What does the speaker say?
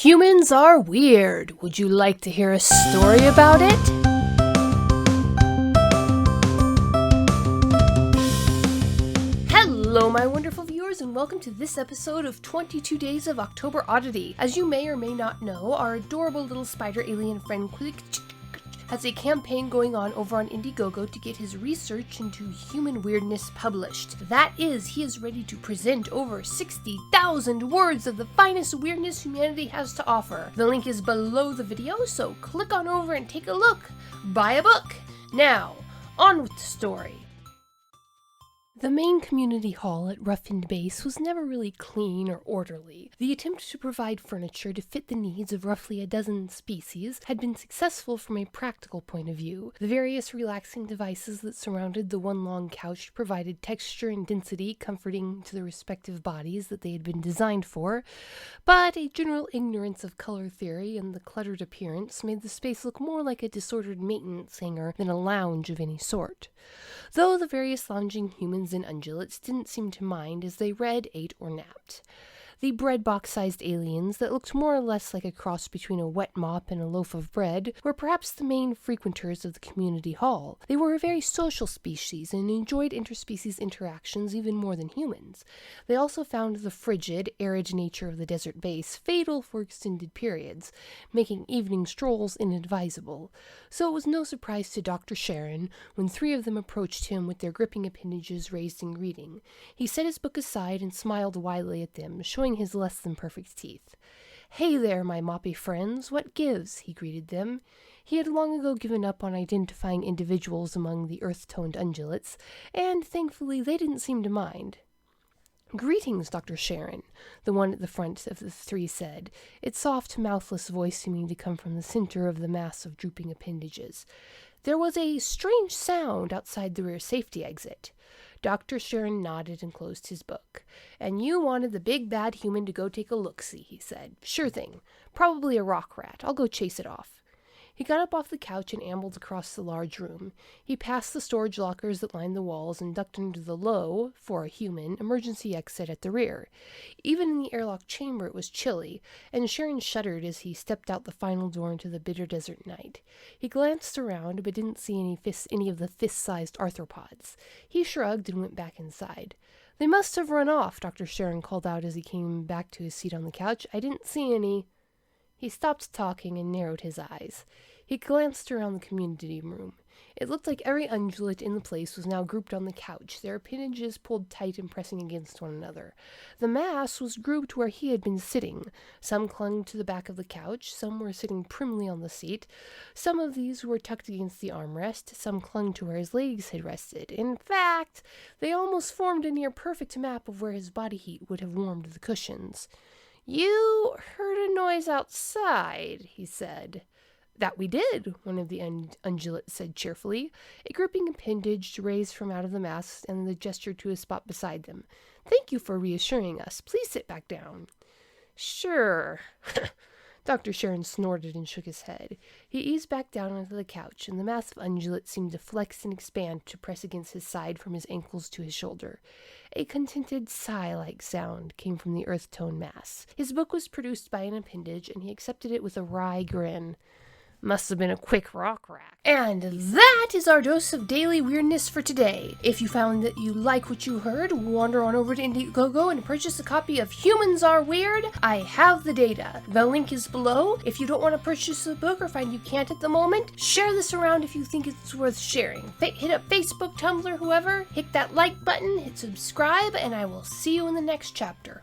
Humans are weird. Would you like to hear a story about it? Hello, my wonderful viewers, and welcome to this episode of 22 Days of October Oddity. As you may or may not know, our adorable little spider alien friend quilx'tch has a campaign going on over on Indiegogo to get his research into human weirdness published. That is, he is ready to present over 60,000 words of the finest weirdness humanity has to offer. The link is below the video, so click on over and take a look. Buy a book. Now, on with the story. The main community hall at Roughened Base was never really clean or orderly. The attempt to provide furniture to fit the needs of roughly a dozen species had been successful from a practical point of view. The various relaxing devices that surrounded the one long couch provided texture and density comforting to the respective bodies that they had been designed for, but a general ignorance of color theory and the cluttered appearance made the space look more like a disordered maintenance hangar than a lounge of any sort. Though the various lounging humans and ungulates didn't seem to mind as they read, ate, or napped. The bread box-sized aliens that looked more or less like a cross between a wet mop and a loaf of bread were perhaps the main frequenters of the community hall. They were a very social species and enjoyed interspecies interactions even more than humans. They also found the frigid, arid nature of the desert base fatal for extended periods, making evening strolls inadvisable. So it was no surprise to Dr. Sharon when three of them approached him with their gripping appendages raised in greeting. He set his book aside and smiled widely at them, showing his less than perfect teeth. "Hey there, my moppy friends, what gives?" he greeted them. He had long ago given up on identifying individuals among the earth-toned ungulates, and thankfully they didn't seem to mind. "Greetings, Dr. Sharon," the one at the front of the three said, its soft, mouthless voice seeming to come from the center of the mass of drooping appendages. There was a strange sound outside the rear safety exit. Dr. Sharon nodded and closed his book. "And you wanted the big bad human to go take a look-see," he said. "Sure thing. Probably a rock rat. I'll go chase it off." He got up off the couch and ambled across the large room. He passed the storage lockers that lined the walls and ducked into the low, for a human, emergency exit at the rear. Even in the airlock chamber it was chilly, and Sharon shuddered as he stepped out the final door into the bitter desert night. He glanced around, but didn't see any of the fist-sized arthropods. He shrugged and went back inside. "They must have run off," Dr. Sharon called out as he came back to his seat on the couch. "I didn't see any." He stopped talking and narrowed his eyes. He glanced around the community room. It looked like every ungulate in the place was now grouped on the couch, their appendages pulled tight and pressing against one another. The mass was grouped where he had been sitting. Some clung to the back of the couch, some were sitting primly on the seat. Some of these were tucked against the armrest, some clung to where his legs had rested. In fact, they almost formed a near-perfect map of where his body heat would have warmed the cushions. "You heard a noise outside," he said. "That we did," one of the ungulates said cheerfully. A gripping appendage raised from out of the mass and the gesture to a spot beside them. "Thank you for reassuring us. Please sit back down." "Sure." Dr. Sharon snorted and shook his head. He eased back down onto the couch, and the mass of ungulates seemed to flex and expand to press against his side from his ankles to his shoulder. A contented sigh-like sound came from the earth-tone mass. His book was produced by an appendage, and he accepted it with a wry grin. "Must have been a quick rock rat." And that is our dose of daily weirdness for today. If you found that you like what you heard, wander on over to Indiegogo and purchase a copy of Humans Are Weird. I have the data. The link is below. If you don't want to purchase the book or find you can't at the moment, share this around if you think it's worth sharing. Hit up Facebook, Tumblr, whoever. Hit that like button, hit subscribe, and I will see you in the next chapter.